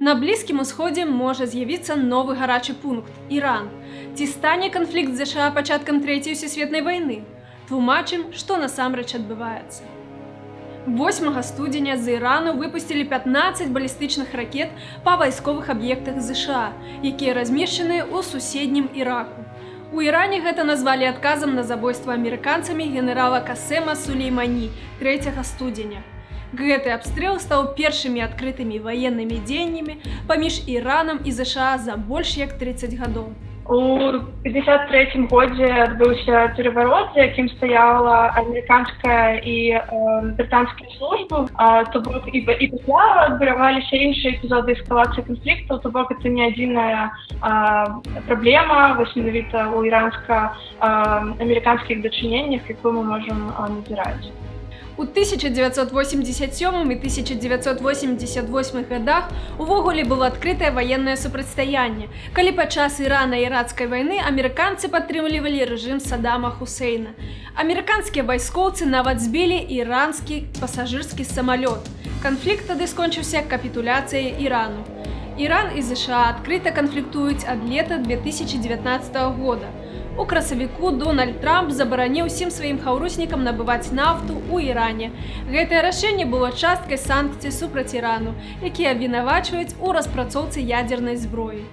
На Блізкім Усходзе можа з'явіцца новы гарачы пункт – Іран. Ці стане канфлікт з США пачаткам Трэцяй сусветнай вайны? Тлумачым, што насамрэч адбываецца. 8 студзеня з Ірану выпусцілі 15 балістычных ракет па вайсковых аб'ектах США, якія размешчаныя ў суседнім Іраку. У Іране гэта назвалі адказам на забойства амерыканцамі генерала Касема Сулеймані 3 студзеня. Гэты абстрэл стаў першымі адкрытымі ваеннымі дзеяннямі паміж Іранам і США за больш як 30 гадоў. У 1953 годзе адбыўся пераварот, за якім стаяла амерыканская і брытанская служба. То бок і пасля адбываліся іншыя эпізоды эскалацыі канфліктаў, то бок гэта не адзіная праблема, вось менавіта ў іранска-амерыканскіх дачыненнях, якую мы можам назіраць. У 1987 і 1988 годах увогуле было адкрытае ваеннае супрацьстаянне, калі падчас Ірана-іракскай вайны амерыканцы падтрымлівалі рэжым Саддама Хусейна. Амерыканскія вайскоўцы нават збілі іранскі пасажырскі самалёт. Канфлікт тады скончыўся капітуляцыяй Ірану. Іран і США адкрыта канфліктуюць ад лета 2019 года. У красавіку Дональд Трамп забараніў усім сваім хаўруснікам набываць нафту ў Іране. Гэтае рашэнне было часткай санкцый супраць Ірану, якія абвінавачваюць у распрацоўцы ядзернай зброі.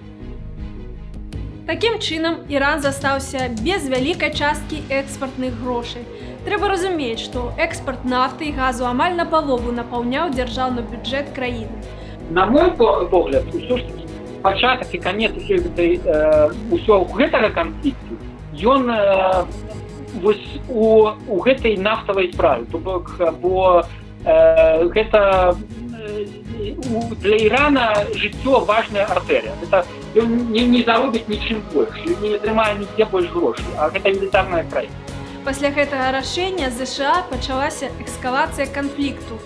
Такім чынам, Іран застаўся без вялікай часткі экспартных грошай. Трэба разумець, што экспарт нафты і газу амаль напалову напаўняў дзяржаўны бюджэт краіны. На мой погляд, усё ж пачатак і канец усё гэтага канфлікту ён вось у гэтай нафтавай справе, то бок, бо гэта для Ірана жыццё важная артэрыя. Гэта ён не заробіць нічым больш, не атрымае нідзе больш грошай, а гэта мілітарная краіна. Пасля гэтага рашэння США пачалася эскалацыя канфлікту.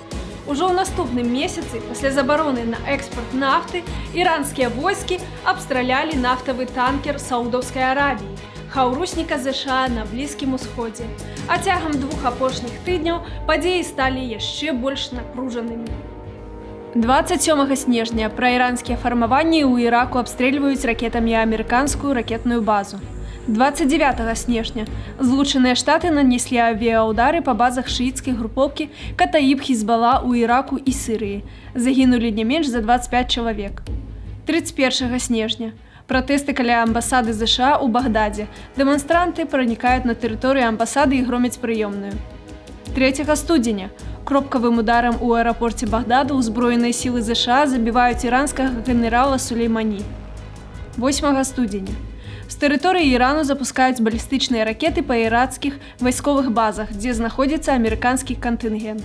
Ужо ў наступным месяцы, пасля забароны на экспорт нафты, іранскія войскі абстралялі нафтавы танкер Саудаўскай Аравіі, хаўрусніка США на Блізкім Усходзе. А цягам 2 апошніх тыдняў падзеі сталі яшчэ больш напружанымі. 27 снежня праіранскія фармаванні ў Іраку абстрэльваюць ракетамі амерыканскую ракетную базу. 29 снежня Злучаныя Штаты нанеслі авіяўдары па базах шыіцкай групоўкі Катаіб-Хізбала ў Іраку і Сірыі. Загінулі не менш за 25 чалавек. 31 снежня пратэсты каля амбасады США ў Багдадзе. Дэманстранты пранікаюць на тэрыторыю амбасады і громяць прыёмную. 3 студзеня кропкавым ударам у аэрапорце Багдаду ўзброеныя сілы США забіваюць іранскага генерала Сулеймані. 8 студзеня з тэрыторыі Ірану запускаюць балістычныя ракеты па іракскіх вайсковых базах, дзе знаходзіцца амерыканскі кантынгент.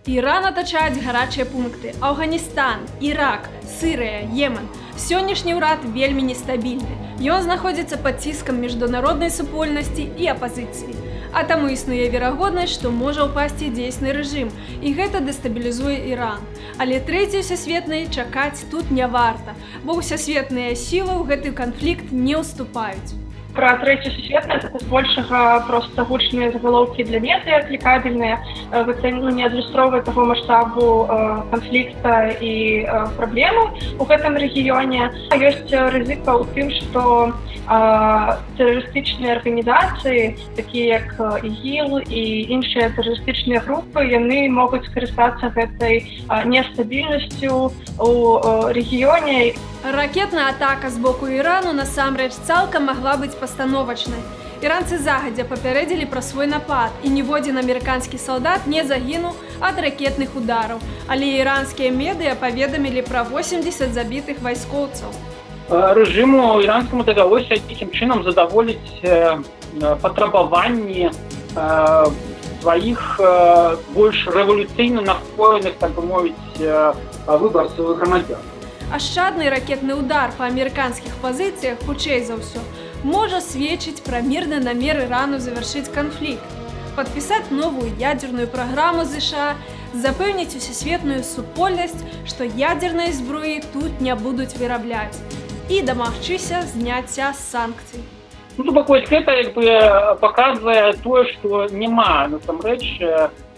Іран атачаюць гарачыя пункты – Афганістан, Ірак, Сірыя, Йемен. Сённяшні ўрад вельмі нестабільны. Ён знаходзіцца пад ціскам міжнароднай супольнасці і апазіцыі. А таму існуе верагоднасць, што можа ўпасці дзейсны рэжым, і гэта дэстабілізуе Іран. Але Трэцяй сусветнай чакаць тут не варта, бо ўсесветныя сілы ў гэты канфлікт не ўступаюць. Пра Трэцюю сусветную гэта збольшага проста гучныя загалоўкі для медыа, клікабельныя. Гэта не адлюстроўвае таго маштабу канфлікта і праблемы ў гэтым рэгіёне. Ёсць рызыка ў тым, што тэрарыстычныя арганізацыі, такія як ІГІЛ і іншыя тэрарыстычныя групы, яны могуць скарыстацца гэтай нестабільнасцю ў рэгіёне. Ракетная атака з боку Ірану насамрэч цалкам магла быць пастановачнай. Іранцы загадзя папярэдзілі пра свой напад, і ніводзін амерыканскі салдат не загінуў ад ракетных удараў, але іранскія медыа паведамілі пра 80 забітых вайскоўцаў. Рэжыму іранскаму давялося такім чынам задаволіць патрабаванні сваіх больш рэвалюцыйна настроеных, так бы мовіць, выбарцаў і грамадзян. Ашчадны ракетны удар па амерыканскіх пазіцыях, хутчэй за ўсё, можа сведчыць пра мірны намер Ірану завяршыць канфлікт, падпісаць новую ядзерную праграму США, запэўніць усесветную супольнасць, што ядзернай зброі тут не будуць вырабляць, і дамагчыся зняцця санкцый. Ну, то бок, вось гэта паказвае тое, што няма насамрэч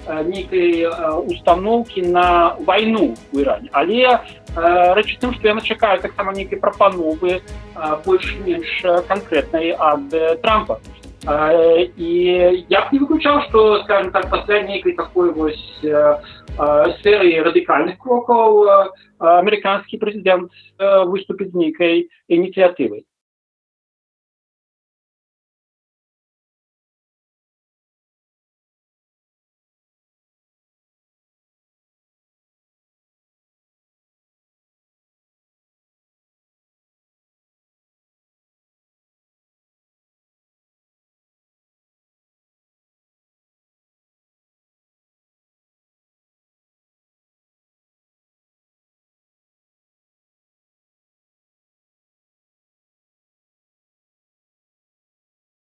нейкай установкі на вайну ў Іране. Але рэч у тым, што яны чакаюць таксама нейкай прапановы больш-менш канкрэтнай ад Трампа. І я б не выключаў, што, скажем так, пасля нейкай такой вось серыі радыкальных крокаў амерыканскі прэзідэнт выступіць з нейкай ініцыятывай.